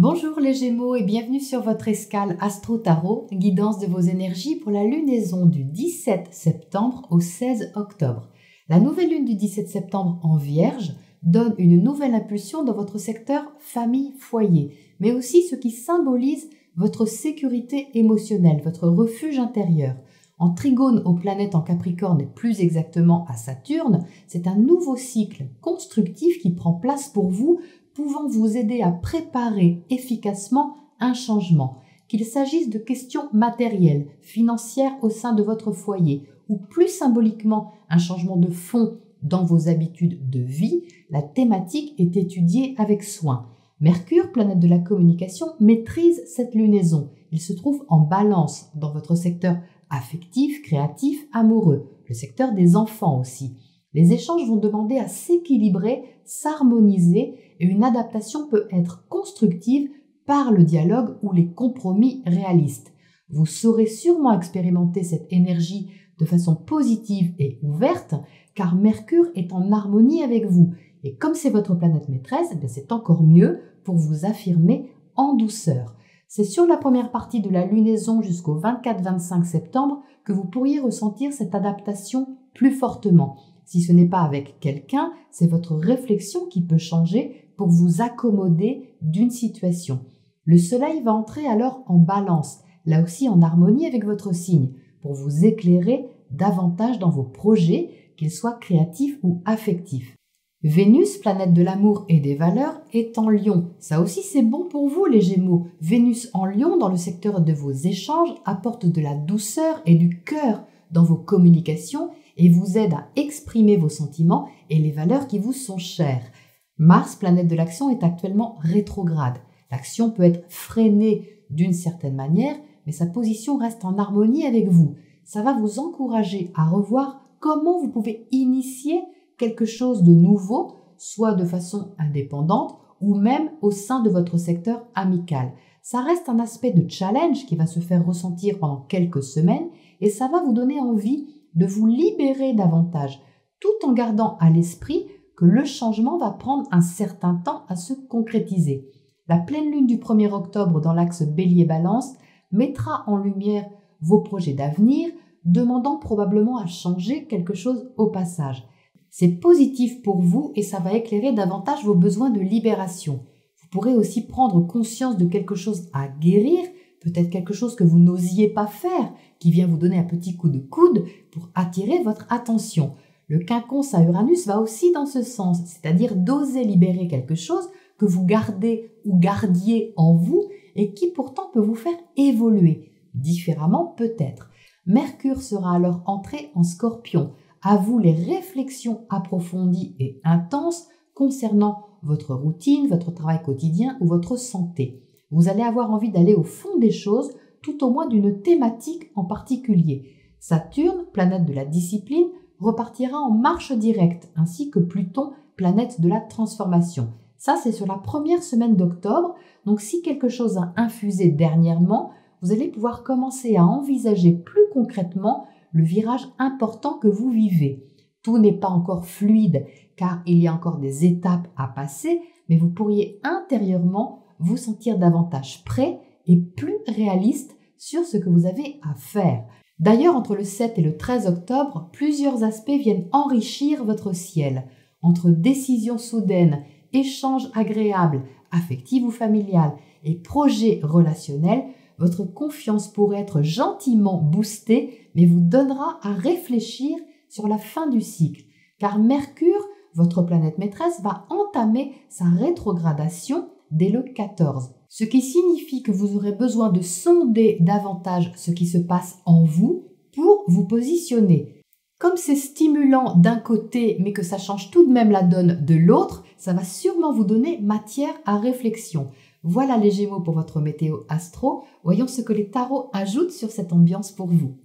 Bonjour les Gémeaux et bienvenue sur votre escale Astro Tarot, guidance de vos énergies pour la lunaison du 17 septembre au 16 octobre. La nouvelle lune du 17 septembre en Vierge donne une nouvelle impulsion dans votre secteur famille-foyer, mais aussi ce qui symbolise votre sécurité émotionnelle, votre refuge intérieur. En trigone aux planètes en Capricorne et plus exactement à Saturne, c'est un nouveau cycle constructif qui prend place pour vous, pouvant vous aider à préparer efficacement un changement, qu'il s'agisse de questions matérielles, financières au sein de votre foyer, ou plus symboliquement un changement de fond dans vos habitudes de vie. La thématique est étudiée avec soin. Mercure, planète de la communication, maîtrise cette lunaison. Il se trouve en Balance dans votre secteur affectif, créatif, amoureux, le secteur des enfants aussi. Les échanges vont demander à s'équilibrer, s'harmoniser et une adaptation peut être constructive par le dialogue ou les compromis réalistes. Vous saurez sûrement expérimenter cette énergie de façon positive et ouverte car Mercure est en harmonie avec vous. Et comme c'est votre planète maîtresse, c'est encore mieux pour vous affirmer en douceur. C'est sur la première partie de la lunaison jusqu'au 24-25 septembre que vous pourriez ressentir cette adaptation plus fortement. Si ce n'est pas avec quelqu'un, c'est votre réflexion qui peut changer pour vous accommoder d'une situation. Le soleil va entrer alors en Balance, là aussi en harmonie avec votre signe, pour vous éclairer davantage dans vos projets, qu'ils soient créatifs ou affectifs. Vénus, planète de l'amour et des valeurs, est en Lion. Ça aussi c'est bon pour vous les Gémeaux. Vénus en Lion dans le secteur de vos échanges apporte de la douceur et du cœur dans vos communications et vous aide à exprimer vos sentiments et les valeurs qui vous sont chères. Mars, planète de l'action, est actuellement rétrograde. L'action peut être freinée d'une certaine manière, mais sa position reste en harmonie avec vous. Ça va vous encourager à revoir comment vous pouvez initier quelque chose de nouveau, soit de façon indépendante ou même au sein de votre secteur amical. Ça reste un aspect de challenge qui va se faire ressentir pendant quelques semaines et ça va vous donner envie de vous libérer davantage, tout en gardant à l'esprit que le changement va prendre un certain temps à se concrétiser. La pleine lune du 1er octobre dans l'axe Bélier-Balance mettra en lumière vos projets d'avenir, demandant probablement à changer quelque chose au passage. C'est positif pour vous et ça va éclairer davantage vos besoins de libération. Vous pourrez aussi prendre conscience de quelque chose à guérir, peut-être quelque chose que vous n'osiez pas faire, qui vient vous donner un petit coup de coude pour attirer votre attention. Le quinconce à Uranus va aussi dans ce sens, c'est-à-dire d'oser libérer quelque chose que vous gardez ou gardiez en vous et qui pourtant peut vous faire évoluer, différemment peut-être. Mercure sera alors entré en Scorpion. À vous les réflexions approfondies et intenses concernant votre routine, votre travail quotidien ou votre santé. Vous allez avoir envie d'aller au fond des choses, tout au moins d'une thématique en particulier. Saturne, planète de la discipline, repartira en marche directe, ainsi que Pluton, planète de la transformation. Ça, c'est sur la première semaine d'octobre, donc si quelque chose a infusé dernièrement, vous allez pouvoir commencer à envisager plus concrètement le virage important que vous vivez. Tout n'est pas encore fluide, car il y a encore des étapes à passer, mais vous pourriez intérieurement vous sentir davantage prêt et plus réaliste sur ce que vous avez à faire. D'ailleurs, entre le 7 et le 13 octobre, plusieurs aspects viennent enrichir votre ciel. Entre décisions soudaines, échanges agréables, affectifs ou familiales et projets relationnels, votre confiance pourrait être gentiment boostée, mais vous donnera à réfléchir sur la fin du cycle. Car Mercure, votre planète maîtresse, va entamer sa rétrogradation dès le 14. Ce qui signifie que vous aurez besoin de sonder davantage ce qui se passe en vous pour vous positionner. Comme c'est stimulant d'un côté, mais que ça change tout de même la donne de l'autre, ça va sûrement vous donner matière à réflexion. Voilà les Gémeaux pour votre météo astro. Voyons ce que les tarots ajoutent sur cette ambiance pour vous.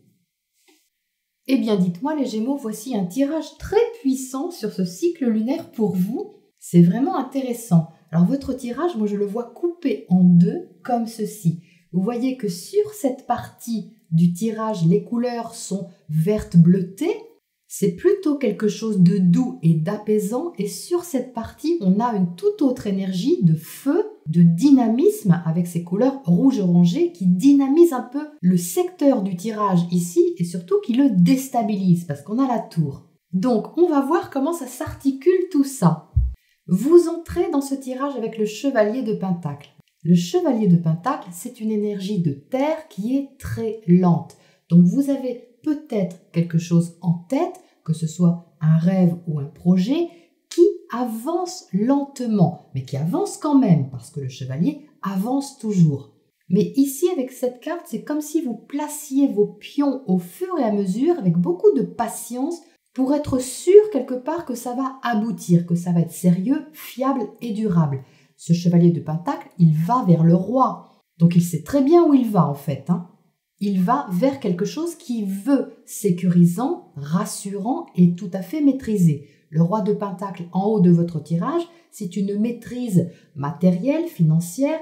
Eh bien, dites-moi les Gémeaux, voici un tirage très puissant sur ce cycle lunaire pour vous. C'est vraiment intéressant. Alors votre tirage, moi je le vois coupé en deux comme ceci. Vous voyez que sur cette partie du tirage, les couleurs sont vertes bleutées. C'est plutôt quelque chose de doux et d'apaisant. Et sur cette partie, on a une toute autre énergie de feu de dynamisme avec ces couleurs rouge-orangé qui dynamisent un peu le secteur du tirage ici et surtout qui le déstabilise parce qu'on a la tour. Donc, on va voir comment ça s'articule tout ça. Vous entrez dans ce tirage avec le chevalier de Pentacle. Le chevalier de Pentacle, c'est une énergie de terre qui est très lente. Donc, vous avez peut-être quelque chose en tête, que ce soit un rêve ou un projet, qui avance lentement, mais qui avance quand même, parce que le chevalier avance toujours. Mais ici, avec cette carte, c'est comme si vous placiez vos pions au fur et à mesure, avec beaucoup de patience, pour être sûr quelque part que ça va aboutir, que ça va être sérieux, fiable et durable. Ce chevalier de Pentacle, il va vers le roi. Donc il sait très bien où il va en fait. Il va vers quelque chose qui veut sécurisant, rassurant et tout à fait maîtrisé. Le roi de Pentacle en haut de votre tirage, c'est une maîtrise matérielle, financière,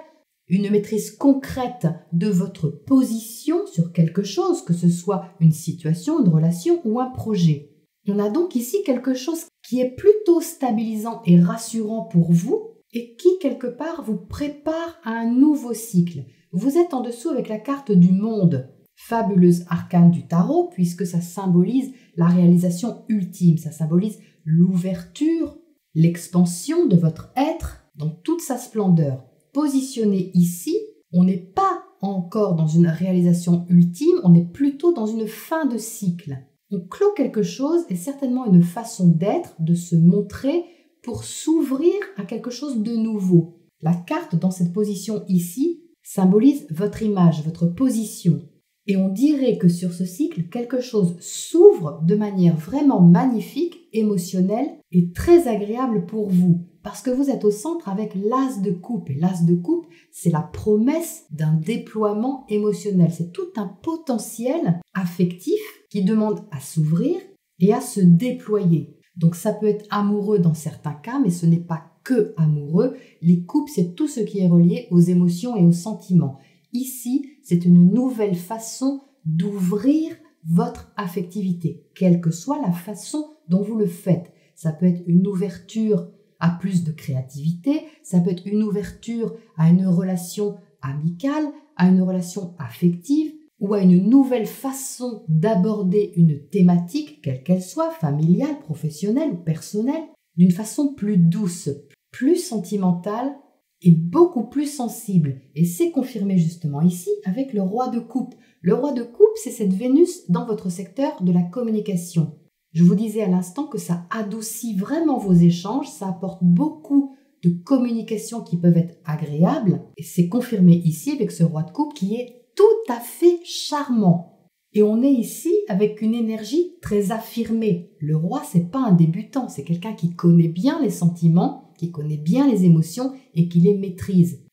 une maîtrise concrète de votre position sur quelque chose, que ce soit une situation, une relation ou un projet. On a donc ici quelque chose qui est plutôt stabilisant et rassurant pour vous et qui, quelque part, vous prépare à un nouveau cycle. Vous êtes en dessous avec la carte du monde, fabuleuse arcane du tarot, puisque ça symbolise la réalisation ultime, ça symbolise l'ouverture, l'expansion de votre être dans toute sa splendeur. Positionné ici, on n'est pas encore dans une réalisation ultime, on est plutôt dans une fin de cycle. On clôt quelque chose et certainement une façon d'être, de se montrer pour s'ouvrir à quelque chose de nouveau. La carte dans cette position ici symbolise votre image, votre position. Et on dirait que sur ce cycle, quelque chose s'ouvre de manière vraiment magnifique, émotionnelle et très agréable pour vous. Parce que vous êtes au centre avec l'as de coupe. Et l'as de coupe, c'est la promesse d'un déploiement émotionnel. C'est tout un potentiel affectif qui demande à s'ouvrir et à se déployer. Donc ça peut être amoureux dans certains cas, mais ce n'est pas que amoureux. Les coupes, c'est tout ce qui est relié aux émotions et aux sentiments. Ici, c'est une nouvelle façon d'ouvrir votre affectivité, quelle que soit la façon dont vous le faites. Ça peut être une ouverture à plus de créativité, ça peut être une ouverture à une relation amicale, à une relation affective ou à une nouvelle façon d'aborder une thématique, quelle qu'elle soit, familiale, professionnelle ou personnelle, d'une façon plus douce, plus sentimentale et beaucoup plus sensible. Et c'est confirmé justement ici avec le roi de coupe. Le roi de coupe, c'est cette Vénus dans votre secteur de la communication. Je vous disais à l'instant que ça adoucit vraiment vos échanges, ça apporte beaucoup de communications qui peuvent être agréables. Et c'est confirmé ici avec ce roi de coupe qui est tout à fait charmant. Et on est ici avec une énergie très affirmée. Le roi, c'est pas un débutant, c'est quelqu'un qui connaît bien les sentiments, qui connaît bien les émotions et qui les maîtrise.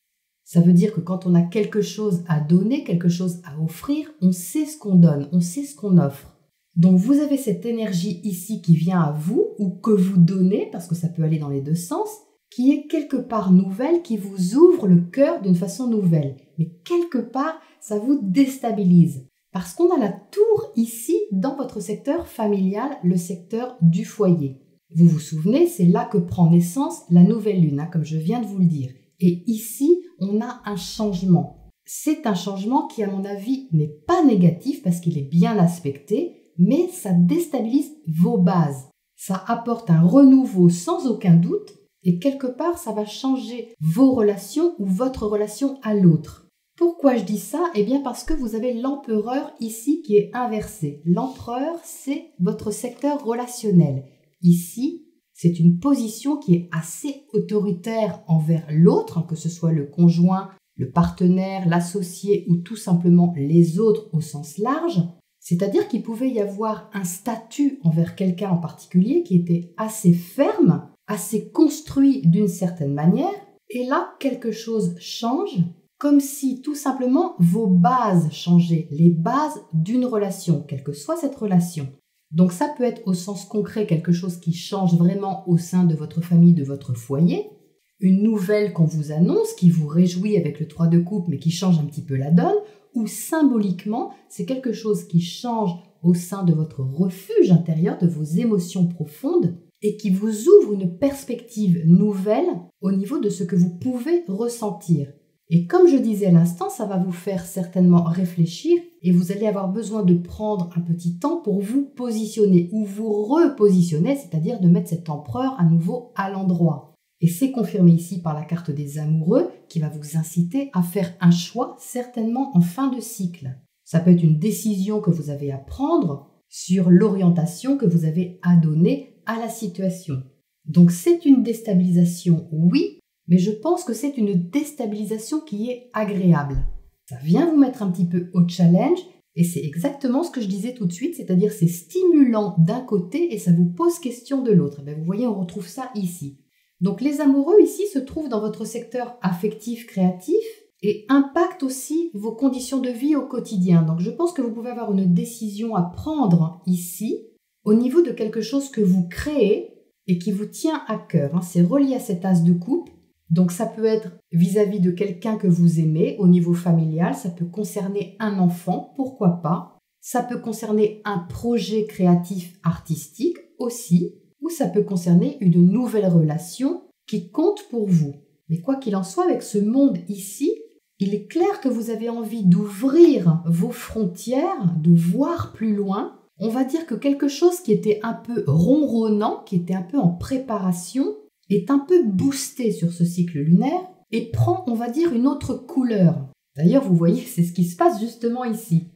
Ça veut dire que quand on a quelque chose à donner, quelque chose à offrir, on sait ce qu'on donne, on sait ce qu'on offre. Donc vous avez cette énergie ici qui vient à vous ou que vous donnez, parce que ça peut aller dans les deux sens, qui est quelque part nouvelle, qui vous ouvre le cœur d'une façon nouvelle. Mais quelque part, ça vous déstabilise. Parce qu'on a la tour ici dans votre secteur familial, le secteur du foyer. Vous vous souvenez, c'est là que prend naissance la nouvelle lune, comme je viens de vous le dire. Et ici, on a un changement. C'est un changement qui, à mon avis, n'est pas négatif parce qu'il est bien aspecté, mais ça déstabilise vos bases. Ça apporte un renouveau sans aucun doute et quelque part, ça va changer vos relations ou votre relation à l'autre. Pourquoi je dis ça? Eh bien parce que vous avez l'empereur ici qui est inversé. L'empereur, c'est votre secteur relationnel. Ici, c'est une position qui est assez autoritaire envers l'autre, que ce soit le conjoint, le partenaire, l'associé ou tout simplement les autres au sens large. C'est-à-dire qu'il pouvait y avoir un statut envers quelqu'un en particulier qui était assez ferme, assez construit d'une certaine manière. Et là, quelque chose change, comme si tout simplement vos bases changeaient, les bases d'une relation, quelle que soit cette relation. Donc ça peut être au sens concret quelque chose qui change vraiment au sein de votre famille, de votre foyer, une nouvelle qu'on vous annonce, qui vous réjouit avec le 3 de coupe, mais qui change un petit peu la donne, ou symboliquement, c'est quelque chose qui change au sein de votre refuge intérieur, de vos émotions profondes, et qui vous ouvre une perspective nouvelle au niveau de ce que vous pouvez ressentir. Et comme je disais à l'instant, ça va vous faire certainement réfléchir et vous allez avoir besoin de prendre un petit temps pour vous positionner ou vous repositionner, c'est-à-dire de mettre cet empereur à nouveau à l'endroit. Et c'est confirmé ici par la carte des amoureux qui va vous inciter à faire un choix certainement en fin de cycle. Ça peut être une décision que vous avez à prendre sur l'orientation que vous avez à donner à la situation. Donc c'est une déstabilisation, oui, mais je pense que c'est une déstabilisation qui est agréable. Ça vient vous mettre un petit peu au challenge et c'est exactement ce que je disais tout de suite, c'est-à-dire c'est stimulant d'un côté et ça vous pose question de l'autre. Vous voyez, on retrouve ça ici. Donc les amoureux ici se trouvent dans votre secteur affectif créatif et impactent aussi vos conditions de vie au quotidien. Donc je pense que vous pouvez avoir une décision à prendre ici au niveau de quelque chose que vous créez et qui vous tient à cœur. C'est relié à cet as de coupe. Donc ça peut être vis-à-vis de quelqu'un que vous aimez au niveau familial, ça peut concerner un enfant, pourquoi pas. Ça peut concerner un projet créatif artistique aussi, ou ça peut concerner une nouvelle relation qui compte pour vous. Mais quoi qu'il en soit, avec ce monde ici, il est clair que vous avez envie d'ouvrir vos frontières, de voir plus loin. On va dire que quelque chose qui était un peu ronronnant, qui était un peu en préparation, est un peu boosté sur ce cycle lunaire et prend, on va dire, une autre couleur. D'ailleurs, vous voyez, c'est ce qui se passe justement ici.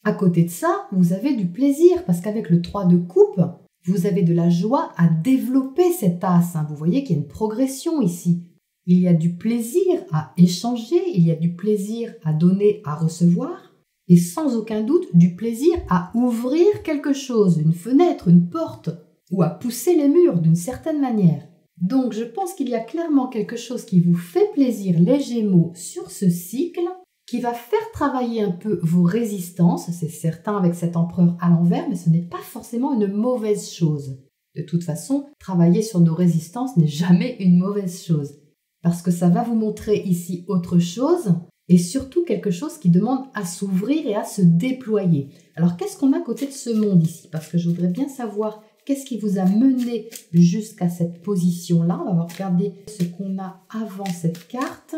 À côté de ça, vous avez du plaisir parce qu'avec le 3 de coupe, vous avez de la joie à développer cet as. Vous voyez qu'il y a une progression ici. Il y a du plaisir à échanger, il y a du plaisir à donner, à recevoir et sans aucun doute du plaisir à ouvrir quelque chose, une fenêtre, une porte ou à pousser les murs d'une certaine manière. Donc je pense qu'il y a clairement quelque chose qui vous fait plaisir, les Gémeaux, sur ce cycle, qui va faire travailler un peu vos résistances, c'est certain avec cet empereur à l'envers, mais ce n'est pas forcément une mauvaise chose. De toute façon, travailler sur nos résistances n'est jamais une mauvaise chose, parce que ça va vous montrer ici autre chose, et surtout quelque chose qui demande à s'ouvrir et à se déployer. Alors qu'est-ce qu'on a à côté de ce monde ici? Parce que je voudrais bien savoir qu'est-ce qui vous a mené jusqu'à cette position-là. On va regarder ce qu'on a avant cette carte.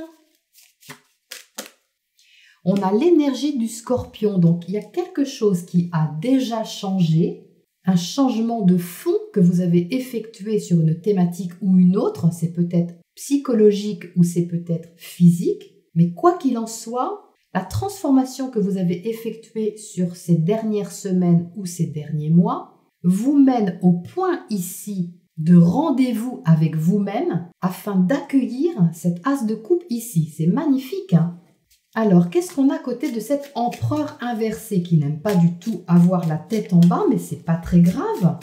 On a l'énergie du Scorpion. Donc, il y a quelque chose qui a déjà changé. Un changement de fond que vous avez effectué sur une thématique ou une autre. C'est peut-être psychologique ou c'est peut-être physique. Mais quoi qu'il en soit, la transformation que vous avez effectuée sur ces dernières semaines ou ces derniers mois vous mène au point ici de rendez-vous avec vous-même afin d'accueillir cet as de coupe ici. C'est magnifique, hein? Alors, qu'est-ce qu'on a à côté de cet empereur inversé qui n'aime pas du tout avoir la tête en bas, mais c'est pas très grave.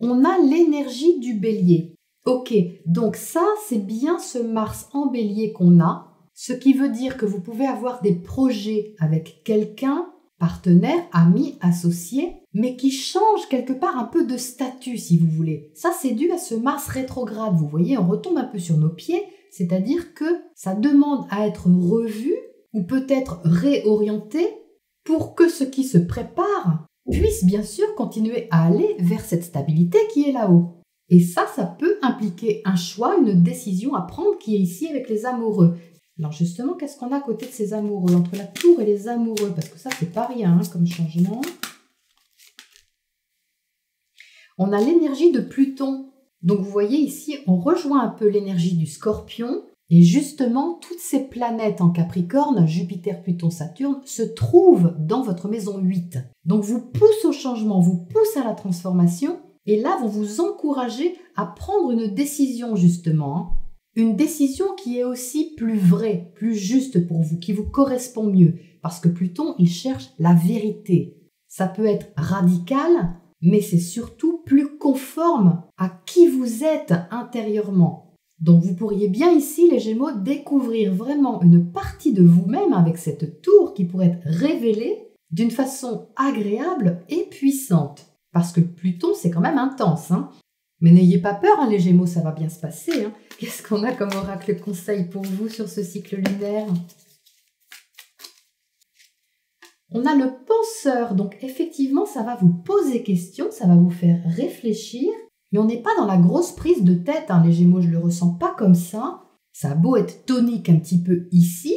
On a l'énergie du bélier. Ok, donc ça, c'est bien ce Mars en bélier qu'on a, ce qui veut dire que vous pouvez avoir des projets avec quelqu'un, partenaire, ami, associé, mais qui change quelque part un peu de statut, si vous voulez. Ça, c'est dû à ce Mars rétrograde. Vous voyez, on retombe un peu sur nos pieds, c'est-à-dire que ça demande à être revu ou peut-être réorienté pour que ce qui se prépare puisse bien sûr continuer à aller vers cette stabilité qui est là-haut. Et ça peut impliquer un choix, une décision à prendre qui est ici avec les amoureux. Alors justement, qu'est-ce qu'on a à côté de ces amoureux, entre la tour et les amoureux? Parce que ça, c'est pas rien comme changement. On a l'énergie de Pluton. Donc vous voyez ici, on rejoint un peu l'énergie du Scorpion. Et justement, toutes ces planètes en Capricorne, Jupiter, Pluton, Saturne, se trouvent dans votre maison 8. Donc vous poussent au changement, vous poussent à la transformation. Et là, vont vous encourager à prendre une décision justement. Une décision qui est aussi plus vraie, plus juste pour vous, qui vous correspond mieux. Parce que Pluton, il cherche la vérité. Ça peut être radical, mais c'est surtout plus conforme à qui vous êtes intérieurement. Donc vous pourriez bien ici, les Gémeaux, découvrir vraiment une partie de vous-même avec cette tour qui pourrait être révélée d'une façon agréable et puissante. Parce que Pluton, c'est quand même intense. Mais n'ayez pas peur, les Gémeaux, ça va bien se passer. Qu'est-ce qu'on a comme oracle conseil pour vous sur ce cycle lunaire? On a le penseur, donc effectivement, ça va vous poser question, ça va vous faire réfléchir, mais on n'est pas dans la grosse prise de tête, hein, les Gémeaux, je ne le ressens pas comme ça. Ça a beau être tonique un petit peu ici,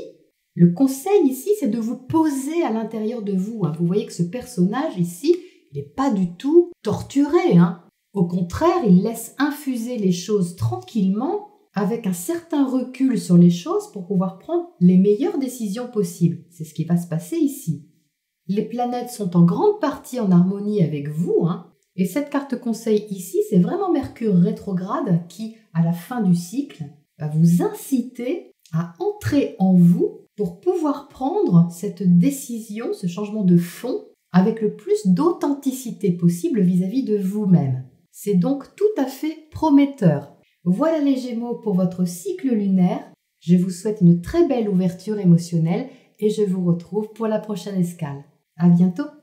le conseil ici, c'est de vous poser à l'intérieur de vous. Hein. Vous voyez que ce personnage ici, il n'est pas du tout torturé. Hein. Au contraire, il laisse infuser les choses tranquillement, avec un certain recul sur les choses pour pouvoir prendre les meilleures décisions possibles. C'est ce qui va se passer ici. Les planètes sont en grande partie en harmonie avec vous, hein, et cette carte conseil ici, c'est vraiment Mercure rétrograde qui, à la fin du cycle, va vous inciter à entrer en vous pour pouvoir prendre cette décision, ce changement de fond, avec le plus d'authenticité possible vis-à-vis de vous-même. C'est donc tout à fait prometteur. Voilà les Gémeaux pour votre cycle lunaire. Je vous souhaite une très belle ouverture émotionnelle et je vous retrouve pour la prochaine escale. À bientôt!